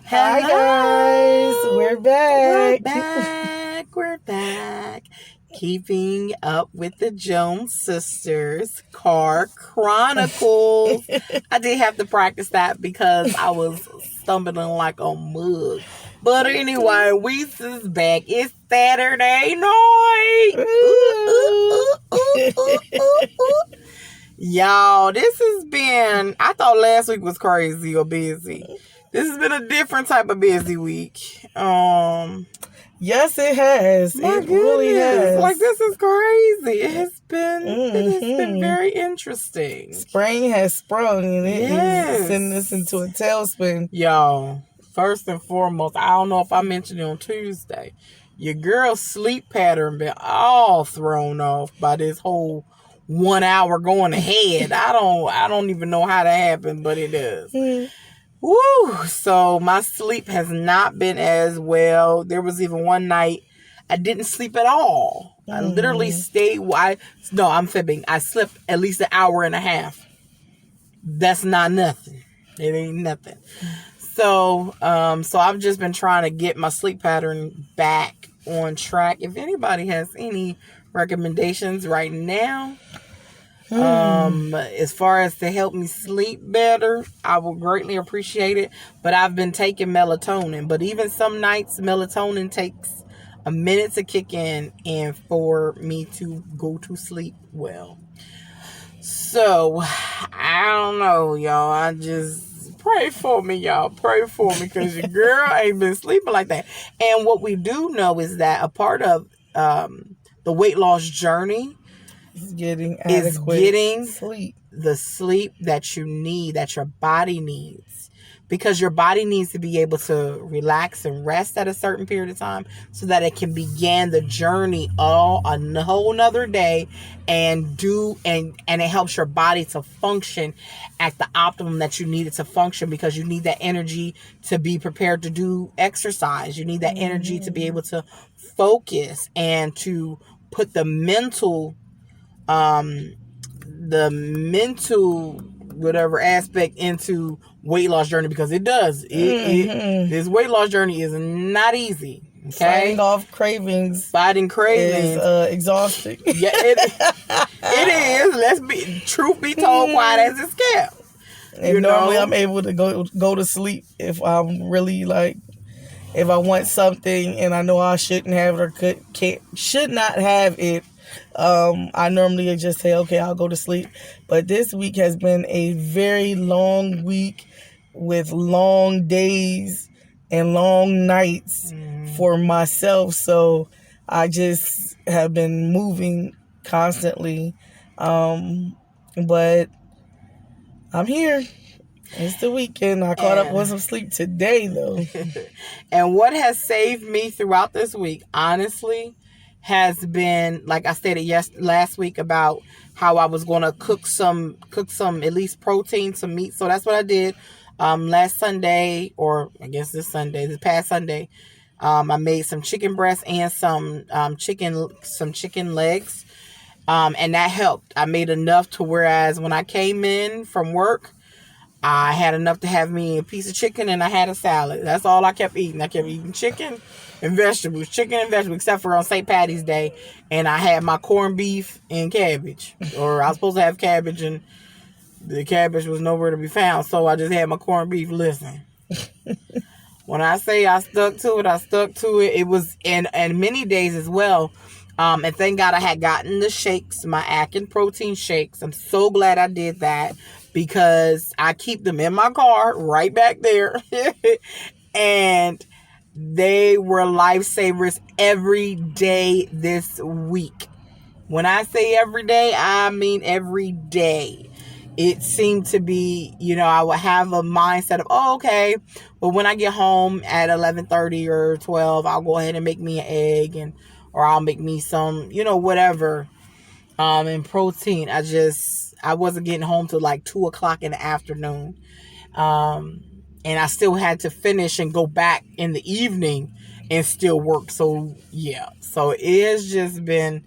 Hi guys, we're back. We're back. Keeping up with the Jones Sisters Car Chronicles. I did have to practice that because I was stumbling like a mug. But anyway, we is back. It's Saturday night. Y'all, this has been, I thought last week was crazy or busy. This has been a different type of busy week. Yes, it has. It really has. Like, this is crazy. It has been very interesting. Spring has sprung and it is sending us into a tailspin. Y'all, first and foremost, I don't know if I mentioned it on Tuesday. Your girl's sleep pattern been all thrown off by this whole 1 hour going ahead. I don't even know how that happened, but it does. Woo! So my sleep has not been as well. There was even one night I didn't sleep at all. I literally stayed. I'm fibbing. I slept at least an hour and a half. That's not nothing. It ain't nothing. So I've just been trying to get my sleep pattern back on track. If anybody has any recommendations right now, as far as to help me sleep better, I will greatly appreciate it. But I've been taking melatonin. But even some nights, melatonin takes a minute to kick in and for me to go to sleep well. So, I don't know, y'all. I just pray for me, y'all. Pray for me because your girl ain't been sleeping like that. And what we do know is that a part of the weight loss journey is getting sleep. The sleep that you need, that your body needs. Because your body needs to be able to relax and rest at a certain period of time so that it can begin the journey a whole nother day and it helps your body to function at the optimum that you need it to function, because you need that energy to be prepared to do exercise. You need that energy to be able to focus and to put the mental whatever aspect into weight loss journey, because it does. This weight loss journey is not easy. Okay? Fighting cravings is exhausting. Yeah, it is. Truth be told, quiet as it's kept. And normally I'm able to go to sleep if I'm really if I want something and I know I shouldn't have it or should not have it. I normally just say, okay, I'll go to sleep. But this week has been a very long week with long days and long nights for myself. So I just have been moving constantly. But I'm here. It's the weekend. I caught up on some sleep today, though. And what has saved me throughout this week, honestly, has been, like I stated last week, about how I was going to cook some at least protein, some meat. So that's what I did last Sunday, or I guess this past Sunday. I made some chicken breasts and some chicken legs, and that helped. I made enough to whereas when I came in from work, I had enough to have me a piece of chicken and I had a salad. That's all I kept eating. I kept eating chicken and vegetables, except for on St. Patty's Day. And I had my corned beef and cabbage. Or I was supposed to have cabbage and the cabbage was nowhere to be found. So I just had my corned beef. Listen, when I say I stuck to it, I stuck to it. It was, and many days as well. And thank God I had gotten the shakes, my Atkins protein shakes. I'm so glad I did that, because I keep them in my car right back there. And they were lifesavers every day this week. When I say every day, I mean every day. It seemed to be, I would have a mindset of, okay, well, when I get home at 11:30 or 12, I'll go ahead and make me an egg or I'll make me some, whatever, in protein. I wasn't getting home till like 2:00 in the afternoon. And I still had to finish and go back in the evening and still work. So, yeah. So it has just been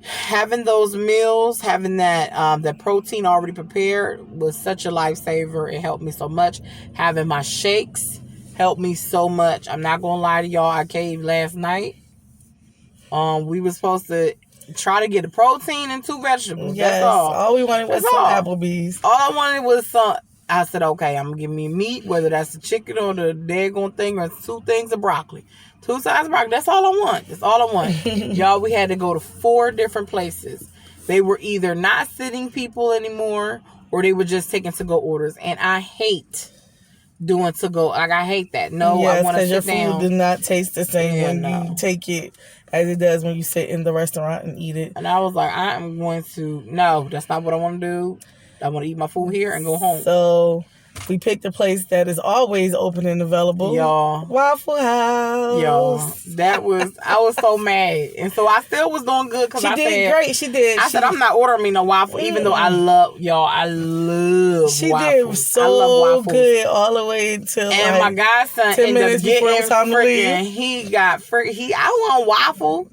having those meals, having that protein already prepared was such a lifesaver. It helped me so much. Having my shakes helped me so much. I'm not gonna lie to y'all. I caved last night. We were supposed to try to get a protein and 2 vegetables. Yes, That's all. all we wanted was some Applebee's. All I wanted was some. I said, okay, I'm gonna give me meat, whether that's the chicken or the daggone thing, or 2 things of broccoli. 2 sides of broccoli. That's all I want. That's all I want. Y'all, we had to go to 4 different places. They were either not sitting people anymore, or they were just taking to-go orders. And I hate doing to-go. Like, I hate that. No, yes, I want to sit because your food does not taste the same when you take it as it does when you sit in the restaurant and eat it. And I was like, I am going to... No, that's not what I want to do. I want to eat my food here and go home. So... we picked a place that is always open and available. Y'all. Waffle House. Y'all. I was so mad. And so I still was doing good because I did great. She did. I said, I'm not ordering me no waffle, even though I love waffles. She did so good all the way until and my godson 10 minutes before it was time to leave. He got I want waffle.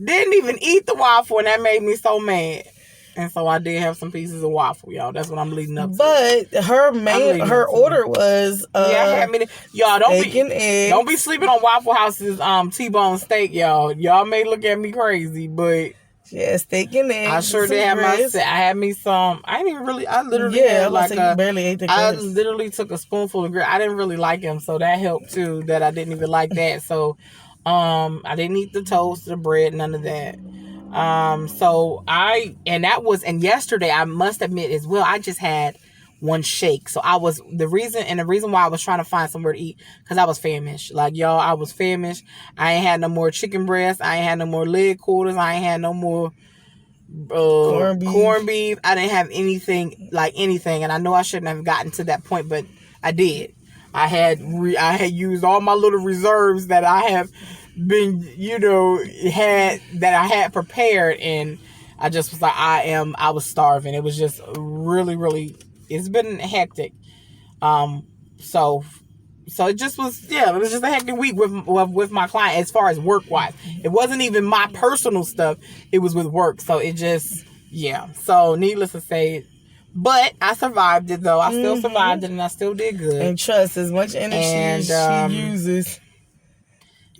Didn't even eat the waffle, and that made me so mad. And so I did have some pieces of waffle, y'all. That's what I'm leading up to. But her order was y'all don't be sleeping on Waffle House's T-bone steak, y'all. Y'all may look at me crazy, but yeah, steak and eggs. I sure did have I had me some. I didn't even really. I literally had you barely ate the grits. I literally took a spoonful of grits. I didn't really like them, so that helped too. That I didn't even like that. So I didn't eat the toast, the bread, none of that. And yesterday, I must admit as well, I just had one shake. So the reason why I was trying to find somewhere to eat, because I was famished. Like, y'all, I was famished. I ain't had no more chicken breast. I ain't had no more leg quarters. I ain't had no more corned beef. I didn't have anything. And I know I shouldn't have gotten to that point, but I did. I had used all my little reserves that I have been, that I had prepared, and I just was like, I was starving. It was just really, really, it's been hectic. So it just was, it was just a hectic week with my client as far as work wise. It wasn't even my personal stuff. It was with work. So it just, so needless to say, but I survived it though. I still survived it, and I still did good. And trust, as much energy she uses.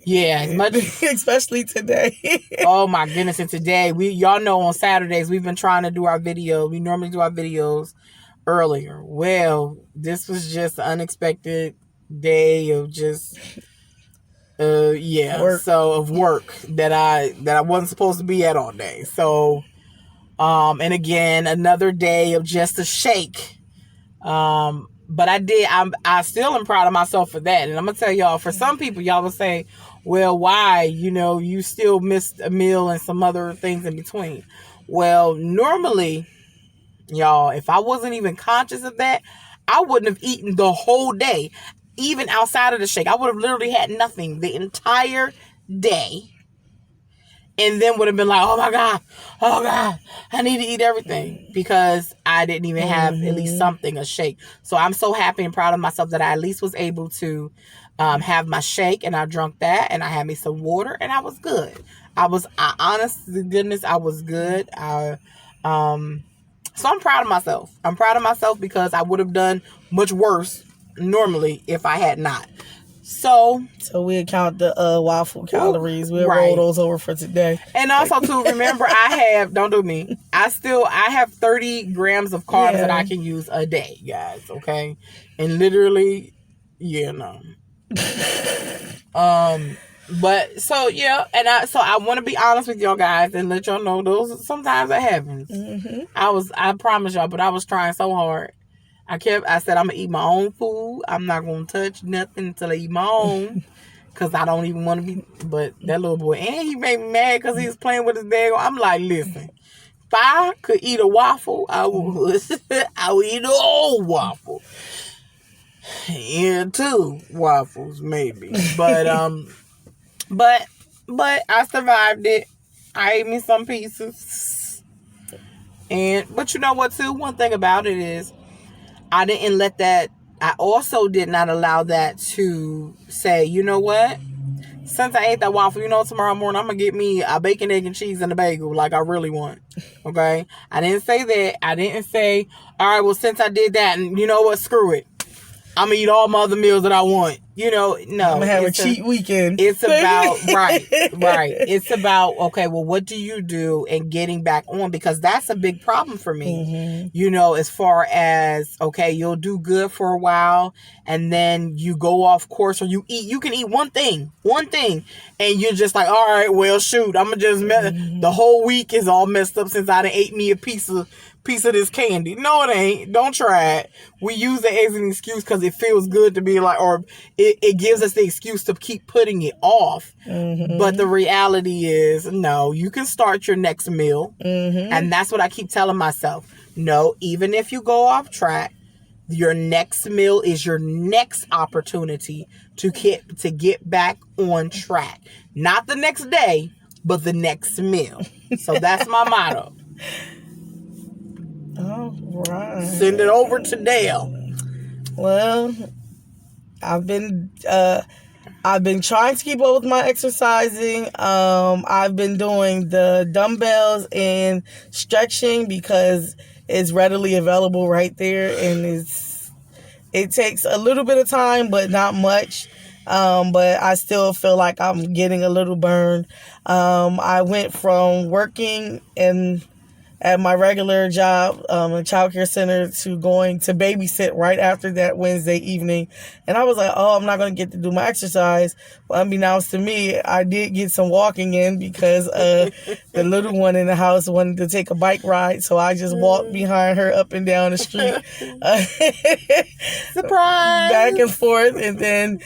Yeah, as much, especially today. Oh my goodness! And today, y'all know on Saturdays we've been trying to do our video. We normally do our videos earlier. Well, this was just an unexpected day of just work. So of work that I wasn't supposed to be at all day. So and again, another day of just a shake. But I still am proud of myself for that. And I'm going to tell y'all, for some people, y'all will say, well, why? You still missed a meal and some other things in between. Well, normally, y'all, if I wasn't even conscious of that, I wouldn't have eaten the whole day, even outside of the shake. I would have literally had nothing the entire day. And then would have been like, oh my God, I need to eat everything, because I didn't even have at least something, a shake. So I'm so happy and proud of myself that I at least was able to have my shake, and I drank that, and I had me some water, and I was good. Honest to goodness, I was good. So I'm proud of myself. I'm proud of myself because I would have done much worse normally if I had not. So we count the waffle calories. We'll roll those over for today. And also too, remember, I have 30 grams of carbs that I can use a day, guys. Okay, and literally, but so I want to be honest with y'all guys and let y'all know those sometimes that happens. I promise y'all, but I was trying so hard. I said, I'm going to eat my own food. I'm not going to touch nothing until I eat my own. Because I don't even want to be. But that little boy, and he made me mad because he was playing with his dad. I'm like, listen, if I could eat a waffle, I would. I would eat a whole waffle. Yeah, 2 waffles, maybe. But, but I survived it. I ate me some pieces. But you know what, too? One thing about it is, I also did not allow that to say, you know what? Since I ate that waffle, tomorrow morning I'm going to get me a bacon, egg, and cheese and a bagel like I really want. Okay? I didn't say that. I didn't say, all right, well, since I did that, and you know what? Screw it. I'm going to eat all my other meals that I want. No. I'm going to have a cheat weekend. It's about, right. It's about, okay, well, what do you do and getting back on? Because that's a big problem for me. As far as, okay, you'll do good for a while and then you go off course, or you can eat one thing, and you're just like, all right, well, shoot, I'm going to just, the whole week is all messed up since I done ate me a piece of this candy. No, it ain't. Don't try it. We use it as an excuse because it feels good to be like, or it gives us the excuse to keep putting it off. But the reality is, no, you can start your next meal. And that's what I keep telling myself. No, even if you go off track, your next meal is your next opportunity to get back on track. Not the next day, but the next meal. So that's my motto. All right. Send it over to Dale. Well, I've been trying to keep up with my exercising. I've been doing the dumbbells and stretching because it's readily available right there, and it takes a little bit of time, but not much. But I still feel like I'm getting a little burned. I went from working at my regular job, a child care center, to going to babysit right after that Wednesday evening. And I was like, oh, I'm not going to get to do my exercise. Well, unbeknownst to me, I did get some walking in because the little one in the house wanted to take a bike ride. So I just walked behind her up and down the street. Surprise! Back and forth. And then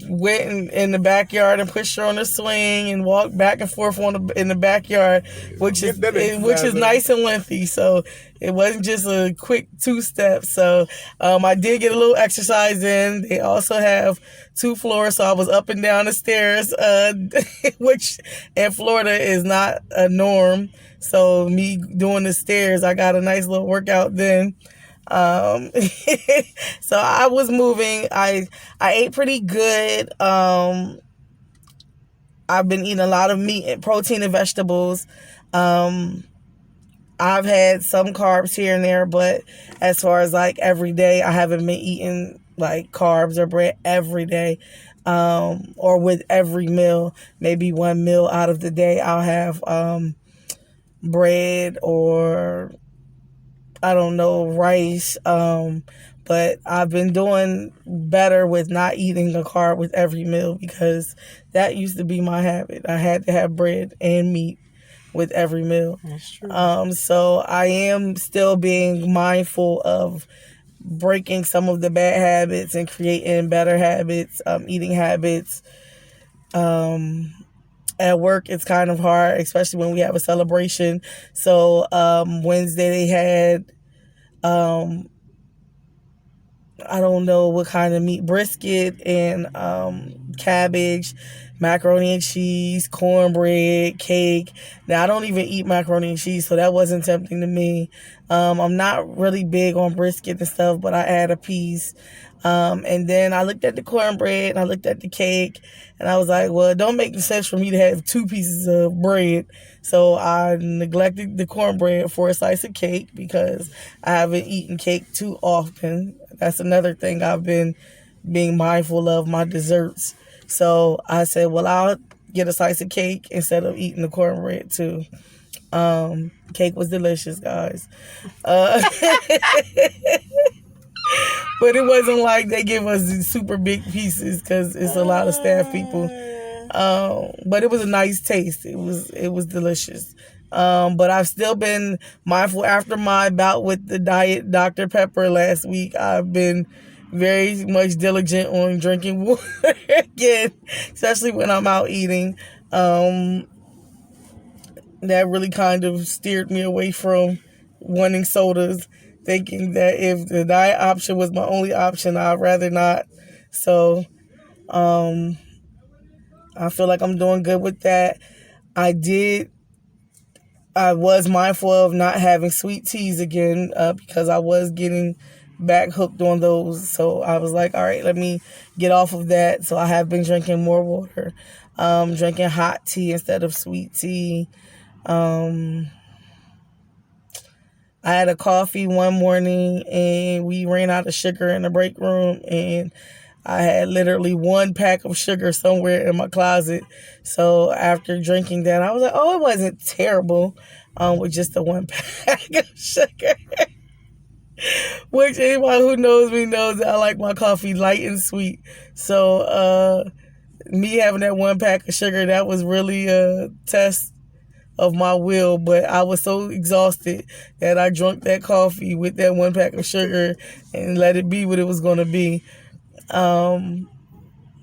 went in the backyard and pushed her on the swing and walked back and forth in the backyard, which is nice and lengthy. So it wasn't just a quick 2 steps. So I did get a little exercise in. They also have 2 floors, so I was up and down the stairs, which in Florida is not a norm. So me doing the stairs, I got a nice little workout then. So I was moving. I ate pretty good. I've been eating a lot of meat and protein and vegetables. I've had some carbs here and there, but as far as like every day, I haven't been eating like carbs or bread every day. Or with every meal, maybe one meal out of the day, I'll have bread or I don't know, rice. But I've been doing better with not eating a carb with every meal because that used to be my habit. I had to have bread and meat with every meal. That's true. So I am still being mindful of breaking some of the bad habits and creating better habits, eating habits. At work, it's kind of hard, especially when we have a celebration. So Wednesday they had, I don't know what kind of meat, brisket and cabbage, macaroni and cheese, cornbread, cake. Now, I don't even eat macaroni and cheese, so that wasn't tempting to me. I'm not really big on brisket and stuff, but I add a piece. And then I looked at the cornbread and I looked at the cake and I was like, well, it don't make sense for me to have 2 pieces of bread. So I neglected the cornbread for a slice of cake because I haven't eaten cake too often. That's another thing I've been being mindful of, my desserts. So I said, well, I'll get a slice of cake instead of eating the cornbread too. Cake was delicious, guys. But it wasn't like they give us super big pieces because it's a lot of staff people. But it was a nice taste. It was delicious. But I've still been mindful after my bout with the Diet Dr. Pepper last week. I've been very much diligent on drinking water again, especially when I'm out eating. That really kind of steered me away from wanting sodas, thinking that if the diet option was my only option, I'd rather not. So I feel like I'm doing good with that. I was mindful of not having sweet teas again because I was getting back hooked on those. So I was like, all right, let me get off of that. So I have been drinking more water, drinking hot tea instead of sweet tea. I had a coffee one morning and we ran out of sugar in the break room, and I had literally one pack of sugar somewhere in my closet. So after drinking that, I was like, oh, it wasn't terrible with just the one pack of sugar. Which anybody who knows me knows that I like my coffee light and sweet. So me having that one pack of sugar, that was really a test of my will. But I was so exhausted that I drank that coffee with that one pack of sugar and let it be what it was going to be.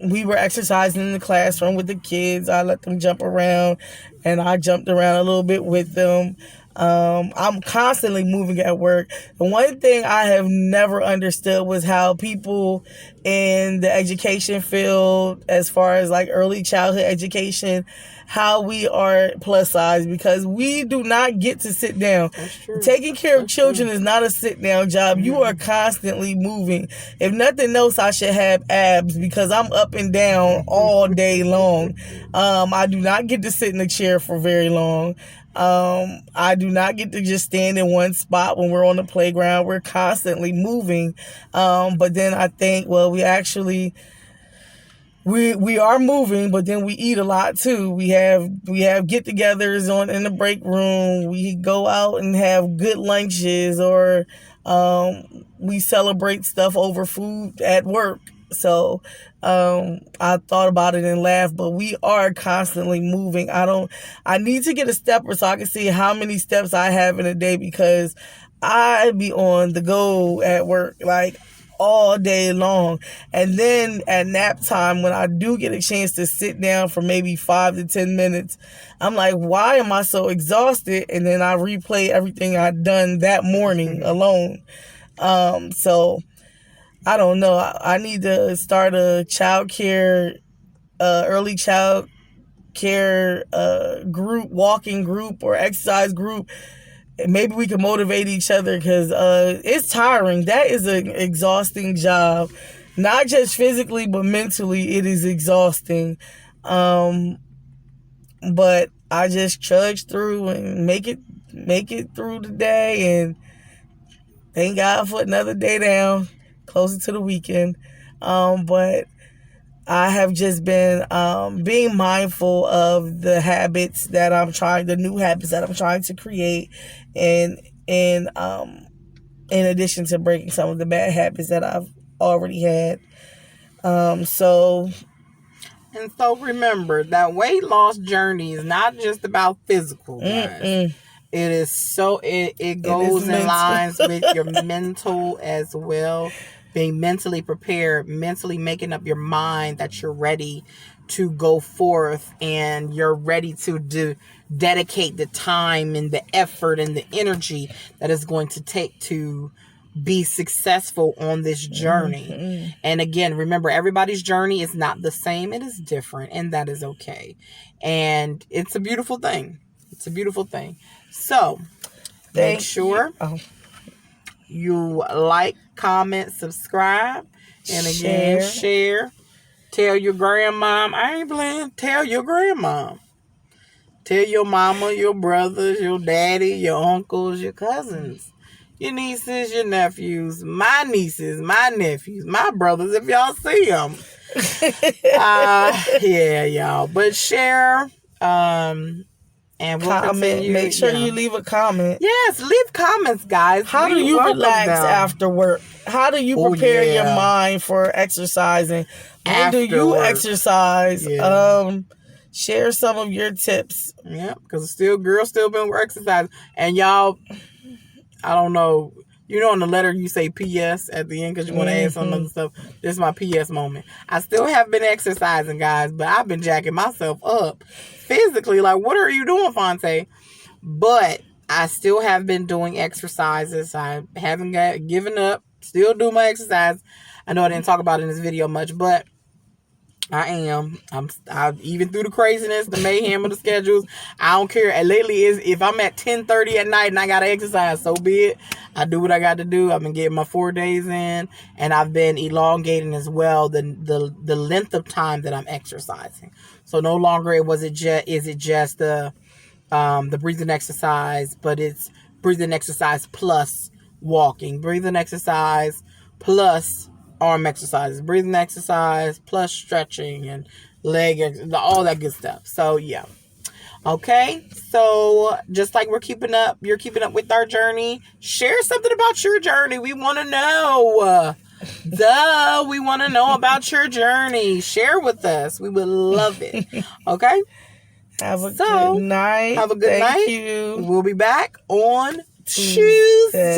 We were exercising in the classroom with the kids. I let them jump around, and I jumped around a little bit with them. I'm constantly moving at work. The one thing I have never understood was how people in the education field, as far as like early childhood education, how we are plus size, because we do not get to sit down. Taking care of children is not a sit down job. You are constantly moving. If nothing else, I should have abs because I'm up and down all day long. I do not get to sit in a chair for very long. I do not get to just stand in one spot when we're on the playground. We're constantly moving. But then I think, well, we are moving, but then we eat a lot too. We have get-togethers in the break room. We go out and have good lunches, or we celebrate stuff over food at work. So I thought about it and laughed, but we are constantly moving. I need to get a stepper so I can see how many steps I have in a day, because I be on the go at work like all day long. And then at nap time, when I do get a chance to sit down for maybe 5 to 10 minutes, I'm like, why am I so exhausted? And then I replay everything I'd done that morning alone. So I don't know. I need to start a early child care group, walking group or exercise group. Maybe we can motivate each other, because it's tiring. That is an exhausting job. Not just physically, but mentally, it is exhausting. But I just trudge through and make it through the day, and thank God for another day down, closer to the weekend. But I have just been being mindful of the new habits that I'm trying to create, and in addition to breaking some of the bad habits that I've already had. So remember that weight loss journey is not just about physical, guys. It is it goes in lines with your mental as well. Being mentally prepared, mentally making up your mind that you're ready to go forth, and you're ready to dedicate the time and the effort and the energy that is going to take to be successful on this journey. And again, remember, everybody's journey is not the same. It is different, and that is okay. And it's a beautiful thing. It's a beautiful thing. So make sure you like, comment, subscribe, and again, share. Tell your grandmom. I ain't playing. Tell your grandmom. Tell your mama, your brothers, your daddy, your uncles, your cousins, your nieces, your nephews, my nieces, my nephews, my brothers, if y'all see them. Yeah, y'all. But share, and we'll comment. Make sure you leave a comment. Yes, leave comments, guys. How do you relax after work? How do you prepare your mind for exercising? When do you exercise? Yeah. Share some of your tips. Yeah, because girls still been exercising. And y'all, I don't know. On the letter you say P.S. at the end because you want to add some other stuff. This is my P.S. moment. I still have been exercising, guys, but I've been jacking myself up physically. Like, what are you doing, Fonte? But I still have been doing exercises. I haven't given up. Still do my exercise. I know I didn't talk about it in this video much, but I am. I'm even through the craziness, the mayhem of the schedules. I don't care. And lately, if I'm at 10:30 at night and I gotta exercise, so be it. I do what I got to do. I've been getting my 4 days in, and I've been elongating as well the length of time that I'm exercising. So no longer is it just the breathing exercise, but it's breathing exercise plus walking, breathing exercise plus arm exercises, breathing exercise plus stretching and all that good stuff. So yeah. Okay, so just like you're keeping up with our journey, share something about your journey. We want to know. We want to know about your journey. Share with us. We would love it. Okay? Have a good night. Have a good night. Thank you. We'll be back on Tuesday.